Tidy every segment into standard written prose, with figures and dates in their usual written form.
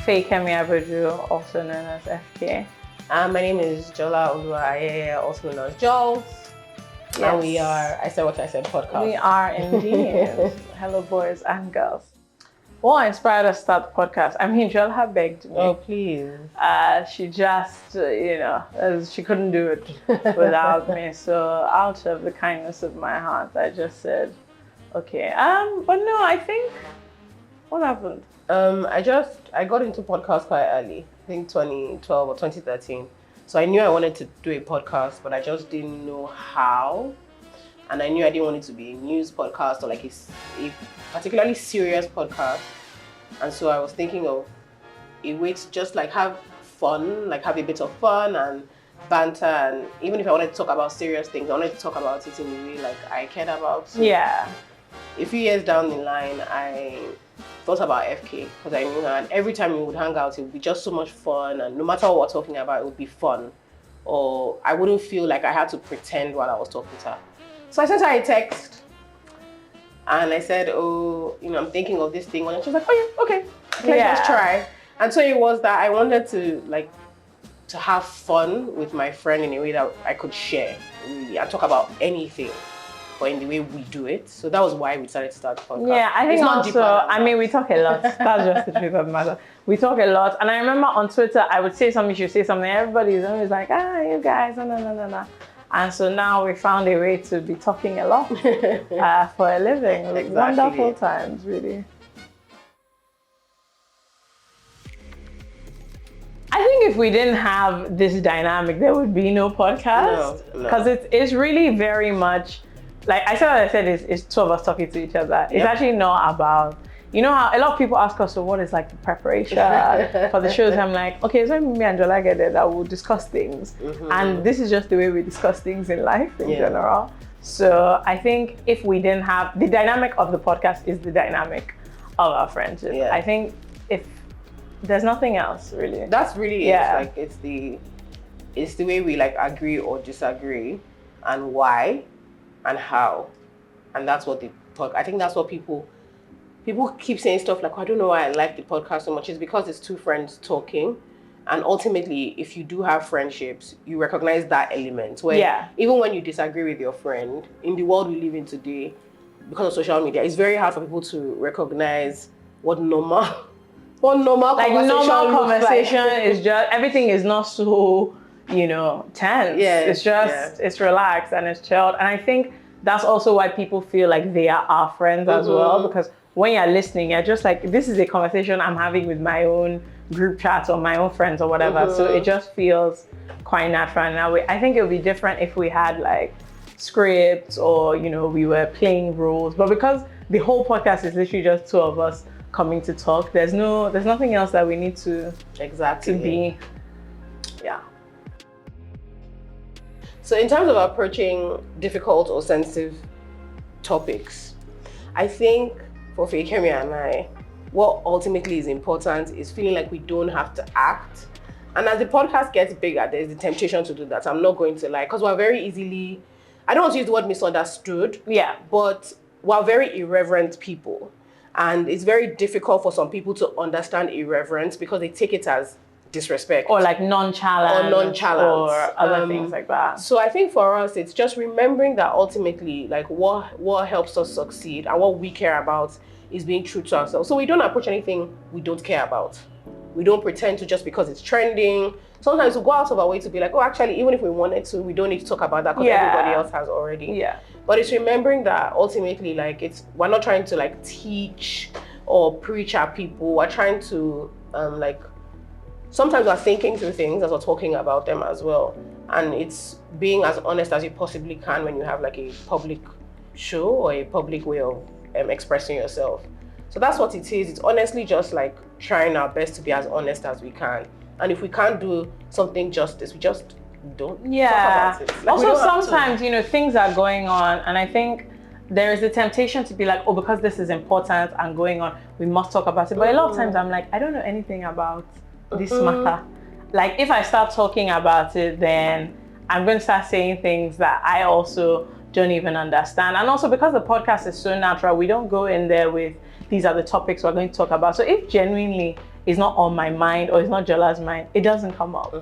Feyikemi Abudu, also known as FK. My name is Jola Ayeye, also known as Jollz. Yes. And we are, I said what I said, podcast. We are indeed. Hello, boys and girls. What inspired us to start the podcast? I mean, Jola begged me. Oh, please. She just, she couldn't do it without me. So out of the kindness of my heart, I just said, okay. But no, I think, what happened? I got into podcasts quite early. I think 2012 or 2013. So I knew I wanted to do a podcast, but I just didn't know how. And I knew I didn't want it to be a news podcast or like a particularly serious podcast. And so I was thinking of a way to just like have fun, like have a bit of fun and banter. And even if I wanted to talk about serious things, I wanted to talk about it in a way like I cared about. So yeah. A few years down the line, I thought about FK because I knew her, and every time we would hang out, it would be just so much fun, and no matter what we're talking about, it would be fun, or I wouldn't feel like I had to pretend while I was talking to her. So I sent her a text, and I said, oh, I'm thinking of this thing, and she was like, oh yeah, okay, let's try. And so it was that I wanted to have fun with my friend in a way that I could share, really, and talk about anything, but in the way we do it. So that was why we decided to start the podcast. Yeah, I think also, we talk a lot. That's just the truth of the matter. We talk a lot. And I remember on Twitter, I would say something, you say something. Everybody's always like, you guys, no. And so now we found a way to be talking a lot for a living. Exactly. Wonderful times, really. I think if we didn't have this dynamic, there would be no podcast. Because it's really very much, like I said, it's two of us talking to each other. It's actually not about, how a lot of people ask us, so what is like the preparation for the shows? I'm like, okay, so me and Jola get there that we'll discuss things. Mm-hmm. And this is just the way we discuss things in life in general. So I think if we didn't have, the dynamic of the podcast is the dynamic of our friendship. Yeah. I think if there's nothing else really. That's really it. Like it's the way we like agree or disagree and why and how. And that's what I think that's what people keep saying stuff like, I don't know why I like the podcast so much. It's because it's two friends talking. And ultimately, if you do have friendships, you recognize that element where even when you disagree with your friend, in the world we live in today, because of social media, it's very hard for people to recognize what normal conversation is just, everything is not so, tense. Yeah, it's just, it's relaxed and it's chilled. And I think that's also why people feel like they are our friends as well, because when you're listening, you're just like, this is a conversation I'm having with my own group chats or my own friends or whatever. So it just feels quite natural in that way. I think it would be different if we had like scripts or, we were playing roles. But because the whole podcast is literally just two of us coming to talk, there's nothing else that we need to be. Yeah. So in terms of approaching difficult or sensitive topics, I think for Feyikemi and I, what ultimately is important is feeling like we don't have to act. And as the podcast gets bigger, there's the temptation to do that. I'm not going to lie, because we're very easily, I don't want to use the word misunderstood, but we're very irreverent people. And it's very difficult for some people to understand irreverence because they take it as disrespect. Or like nonchalant. Or other things like that. So I think for us, it's just remembering that ultimately, like what helps us succeed and what we care about is being true to ourselves. So we don't approach anything we don't care about. We don't pretend to just because it's trending. Sometimes we go out of our way to be like, oh, actually, even if we wanted to, we don't need to talk about that because everybody else has already. Yeah. But it's remembering that ultimately, like, we're not trying to like teach or preach at people. We're trying to sometimes we're thinking through things as we're talking about them as well. And it's being as honest as you possibly can when you have like a public show or a public way of expressing yourself. So that's what it is. It's honestly just like trying our best to be as honest as we can. And if we can't do something justice, we just don't talk about it. Like, also, sometimes, things are going on, and I think there is a temptation to be like, oh, because this is important and going on, we must talk about it. But a lot of times I'm like, I don't know anything about this matter. Like, if I start talking about it, then I'm going to start saying things that I also don't even understand. And also because the podcast is so natural, we don't go in there with, these are the topics we're going to talk about. So if genuinely is not on my mind or it's not Jola's mind, it doesn't come up.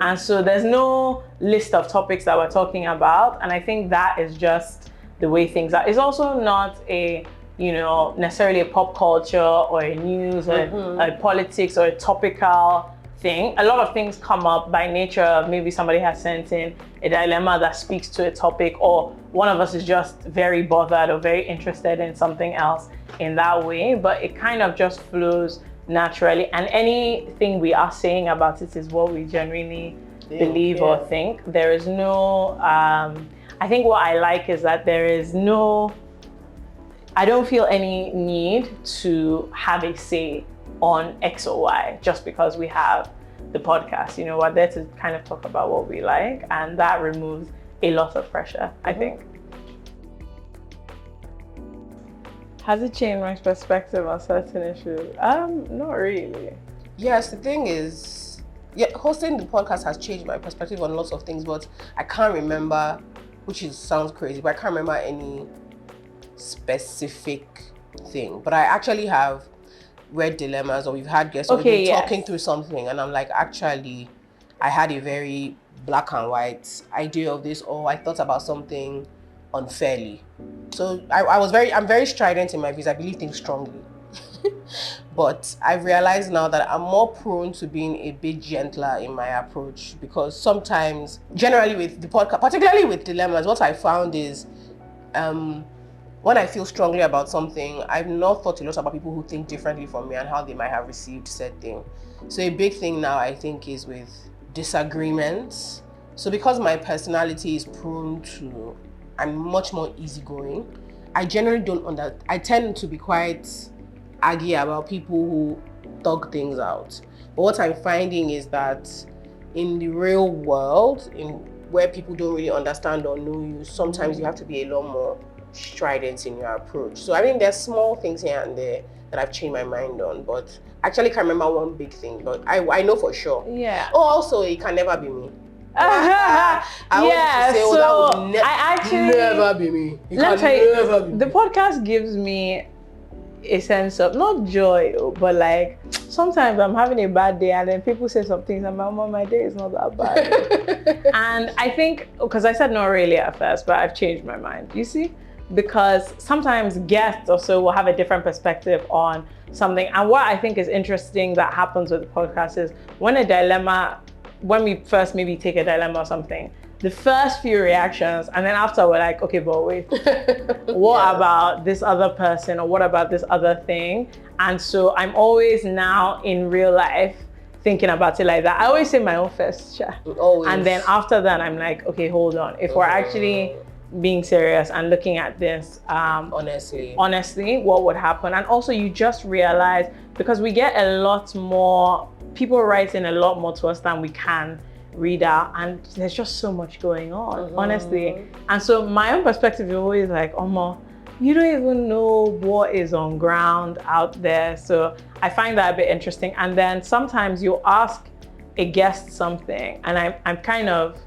And so there's no list of topics that we're talking about. And I think that is just the way things are. It's also not a, necessarily a pop culture or a news or a politics or a topical thing. A lot of things come up by nature of maybe somebody has sent in a dilemma that speaks to a topic, or one of us is just very bothered or very interested in something else in that way, but it kind of just flows naturally, and anything we are saying about it is what we genuinely believe or think. There is no, I think what I like is that I don't feel any need to have a say on X or Y just because we have the podcast. We're there to kind of talk about what we like, and that removes a lot of pressure, I think. Has it changed my perspective on certain issues? Not really. Yes, the thing is, hosting the podcast has changed my perspective on lots of things, but I can't remember, sounds crazy, but I can't remember any specific thing. But I actually have read dilemmas, or we've had guests, or we've been talking through something, and I'm like, actually, I had a very black and white idea of this, or I thought about something unfairly. So I'm very strident in my views. I believe things strongly. But I've realized now that I'm more prone to being a bit gentler in my approach, because sometimes, generally with the podcast, particularly with dilemmas, what I found is when I feel strongly about something, I've not thought a lot about people who think differently from me and how they might have received said thing. So a big thing now, I think, is with disagreements. So because my personality is prone to, I'm much more easygoing, I generally I tend to be quite aggy about people who talk things out. But what I'm finding is that in the real world, where people don't really understand or know you, sometimes you have to be a lot more strident in your approach. So I think there's small things here and there that I've changed my mind on, but I actually can't remember one big thing, but I know for sure. Yeah. Oh, also, it can never be me. I want to say, that would never be me. Let me tell you, the podcast gives me a sense of not joy, but like sometimes I'm having a bad day and then people say some things and my day is not that bad. And I think, because I said not really at first, but I've changed my mind, you see? Because sometimes guests also will have a different perspective on something. And what I think is interesting that happens with the podcast is when we first maybe take a dilemma or something, the first few reactions, and then after we're like, okay, but wait, what about this other person, or what about this other thing? And so I'm always now in real life thinking about it like that. I always say my own first, and then after that, I'm like, okay, hold on. If we're actually being serious and looking at this honestly, what would happen? And also you just realize, because we get a lot more, people writing a lot more to us than we can read out, and there's just so much going on, honestly. And so my own perspective is always like, you don't even know what is on ground out there. So I find that a bit interesting. And then sometimes you ask a guest something, and I'm kind of,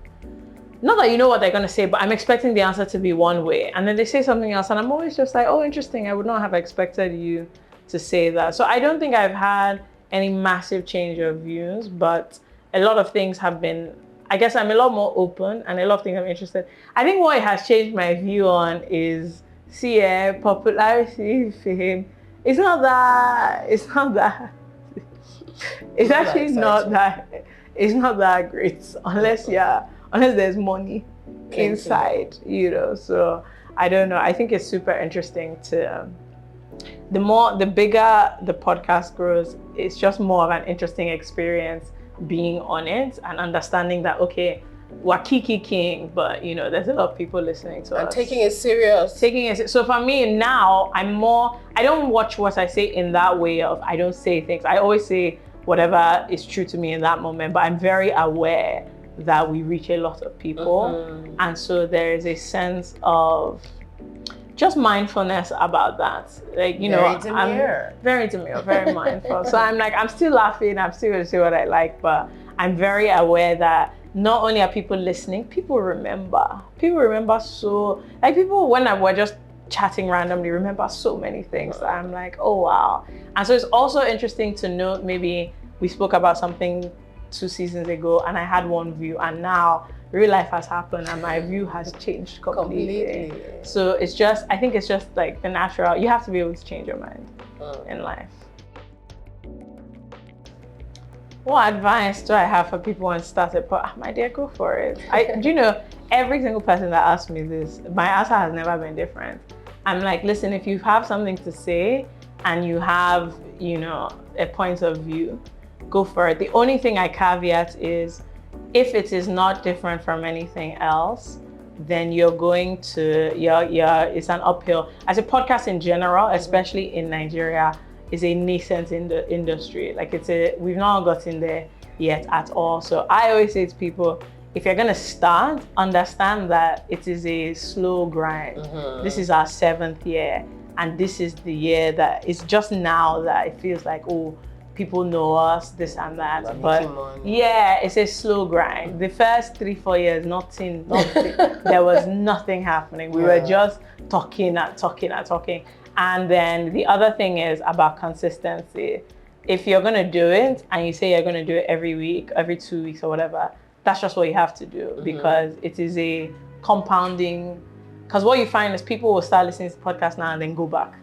not that you know what they're gonna say, but I'm expecting the answer to be one way, and then they say something else, and I'm always just like, oh, interesting, I would not have expected you to say that. So I don't think I've had any massive change of views, but a lot of things have been, I guess I'm a lot more open, and a lot of things I'm interested. I think what it has changed my view on is, popularity, fame, it's actually not that great, unless there's money inside, so I don't know. I think it's super interesting to, the bigger the podcast grows, it's just more of an interesting experience being on it and understanding that, okay, we're king, but there's a lot of people listening to us. And taking it serious. So for me now, I don't watch what I say in that way of, I don't say things. I always say whatever is true to me in that moment, but I'm very aware that we reach a lot of people. And so there is a sense of just mindfulness about that. Like, I'm very demure, very mindful. So I'm like, I'm still laughing, I'm still gonna say what I like, but I'm very aware that not only are people listening, people remember. So, like, people, when we're just chatting randomly remember so many things that I'm like, oh wow. And so it's also interesting to note, maybe we spoke about something 2 seasons ago and I had one view, and now real life has happened and my view has changed completely. So it's just, I think it's just like the natural, you have to be able to change your mind in life. What advice do I have for people when started? But my dear, go for it. Do you know, every single person that asks me this, my answer has never been different. I'm like, listen, if you have something to say and you have, you know, a point of view, go for it. The only thing I caveat is, if it is not different from anything else, then you're going to, it's an uphill. As a podcast in general, especially in Nigeria, is a nascent in the industry. Like we've not gotten there yet at all. So I always say to people, if you're gonna start, understand that it is a slow grind. This is our 7th year, and this is the year that it's just now that it feels like, oh, people know us, this and that. But yeah, it's a slow grind. The first 3-4 years, nothing. There was nothing happening. We were just talking. And then the other thing is about consistency. If you're gonna do it and you say you're gonna do it every week, every 2 weeks or whatever, that's just what you have to do, because it is a compounding. Because what you find is people will start listening to podcasts now and then go back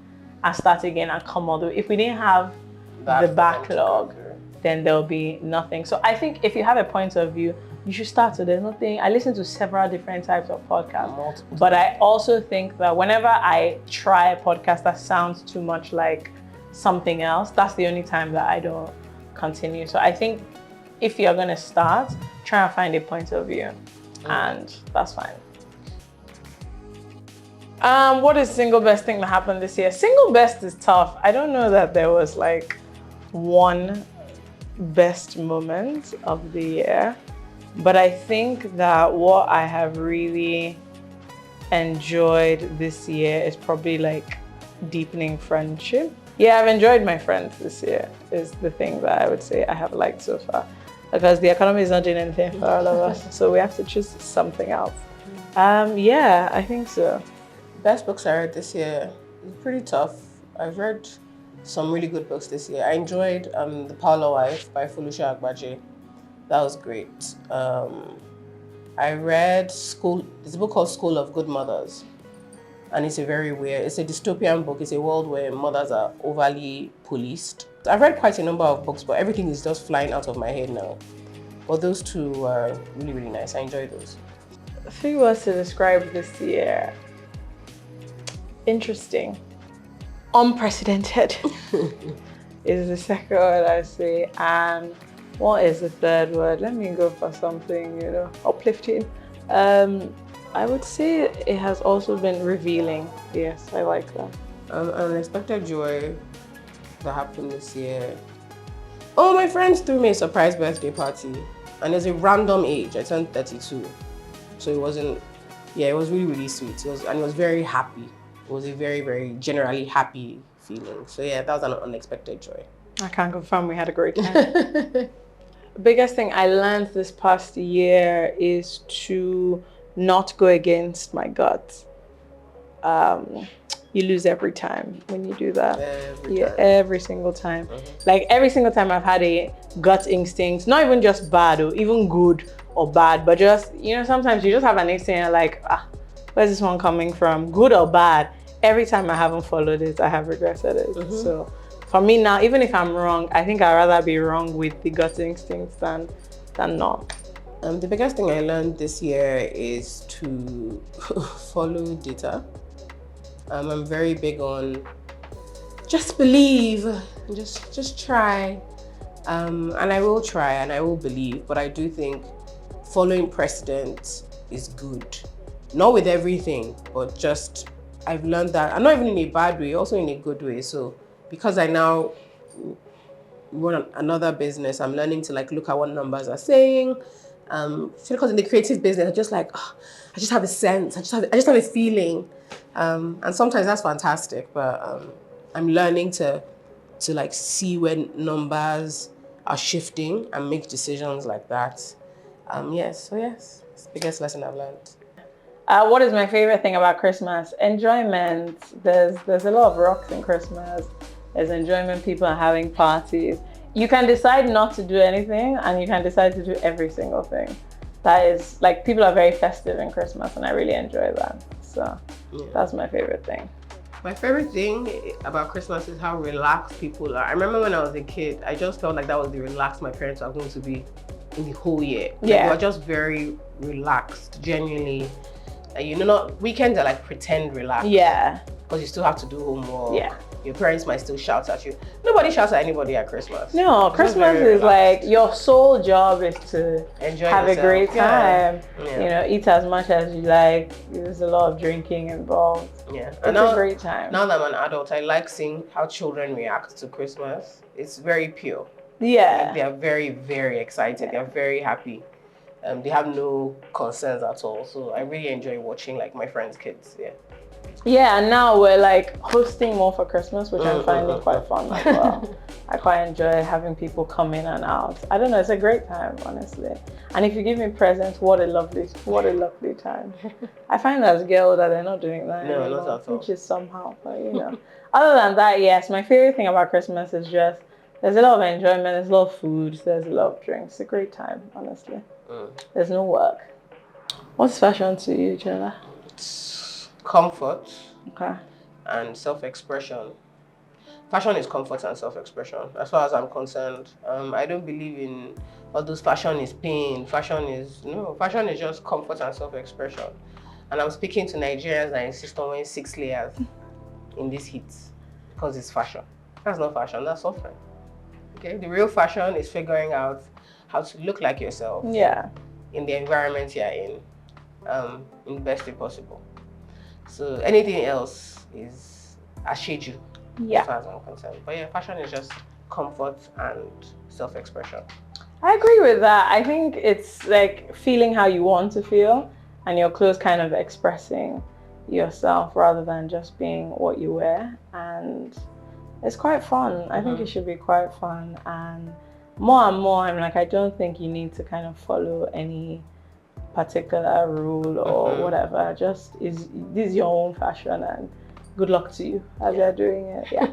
and start again and come all the way. If we didn't have the backlog, then there'll be nothing. So I think if you have a point of view, you should start. So there's nothing. I listen to several different types of podcasts, but I also think that whenever I try a podcast that sounds too much like something else, that's the only time that I don't continue. So I think if you're gonna start, try and find a point of view, and that's fine. What is single best thing that happened this year? Single best is tough. I don't know that there was like one best moment of the year, but I think that what I have really enjoyed this year is probably like deepening friendship. Yeah, I've enjoyed my friends this year is the thing that I would say I have liked so far, because the economy is not doing anything for all of us, so we have to choose something else. Yeah, I think so. Best books I read this year, pretty tough. I've read some really good books this year. I enjoyed The Parlor Wife by Folusha Agbaje. That was great. I read there's a book called School of Good Mothers, and it's it's a dystopian book. It's a world where mothers are overly policed. I've read quite a number of books, but everything is just flying out of my head now. But those two were really, really nice. I enjoyed those. 3 words to describe this year. Interesting. Unprecedented is the second word I say. And what is the third word? Let me go for something, you know, uplifting. I would say it has also been revealing. Yes, I like that. An unexpected joy that happened this year. Oh, my friends threw me a surprise birthday party, and it's a random age. I turned 32, so it wasn't. Yeah, it was really, really sweet. It was very happy. It was a very, very generally happy feeling. So yeah, that was an unexpected joy. I can confirm we had a great time. Biggest thing I learned this past year is to not go against my gut. You lose every time when you do that. Every single time. Like every single time I've had a gut instinct, not even just bad or even good or bad, but just, you know, sometimes you just have an instinct and you're like, where's this one coming from? Good or bad? Every time I haven't followed it, I have regretted it. So for me now, even if I'm wrong, I think I'd rather be wrong with the gut instincts than not. The biggest thing I learned this year is to follow data. I'm very big on just believe, just try. And I will try and I will believe, but I do think following precedent is good. Not with everything, but just I've learned that, and not even in a bad way, also in a good way. So because I now run another business, I'm learning to like look at what numbers are saying. Because in the creative business, I'm just like, I just have a sense, I just have a feeling. And sometimes that's fantastic, but I'm learning to like see when numbers are shifting and make decisions like that. Yes, it's the biggest lesson I've learned. What is my favorite thing about Christmas? Enjoyment. There's a lot of rocks in Christmas. There's enjoyment. People are having parties. You can decide not to do anything, and you can decide to do every single thing. That is, like, people are very festive in Christmas, and I really enjoy that. So that's my favorite thing. My favorite thing about Christmas is how relaxed people are. I remember when I was a kid, I just felt like that was the relaxed my parents are going to be in the whole year. Like, they were just very relaxed, genuinely. You know, not weekends are like pretend relaxed. Yeah. Because you still have to do homework. Yeah. Your parents might still shout at you. Nobody shouts at anybody at Christmas. No, Christmas is like your sole job is to have a great time. Yeah. You know, eat as much as you like. There's a lot of drinking involved. Yeah. It's a great time. Now that I'm an adult, I like seeing how children react to Christmas. It's very pure. Yeah. Like, they are very, very excited. They are very happy. They have no concerns at all. So I really enjoy watching like my friends' kids. Yeah. Yeah, and now we're like hosting more for Christmas, which I'm finding quite fun as well. I quite enjoy having people come in and out. I don't know, it's a great time, honestly. And if you give me presents, what a lovely time. I find as girls that they're not doing that anymore, not at all. Which is somehow, but you know. Other than that, yes, my favorite thing about Christmas is just there's a lot of enjoyment, there's a lot of food, there's a lot of drinks. It's a great time, honestly. There's no work. What's fashion to you, Jola? Comfort. Okay. And self-expression. Fashion is comfort and self-expression, as far as I'm concerned. I don't believe in all those fashion is pain. Fashion is just comfort and self-expression. And I'm speaking to Nigerians that insist on wearing 6 layers in this heat because it's fashion. That's not fashion, that's suffering. Okay, the real fashion is figuring out how to look like yourself. Yeah. In the environment you're in the best way possible. So anything else is a schedule, as far as I'm concerned. But yeah, fashion is just comfort and self-expression. I agree with that. I think it's like feeling how you want to feel, and your clothes kind of expressing yourself rather than just being what you wear. And it's quite fun. I think it should be quite fun. And more, I'm like, I don't think you need to kind of follow any particular rule or whatever. Just this is your own fashion, and good luck to you as you're doing it. Yeah.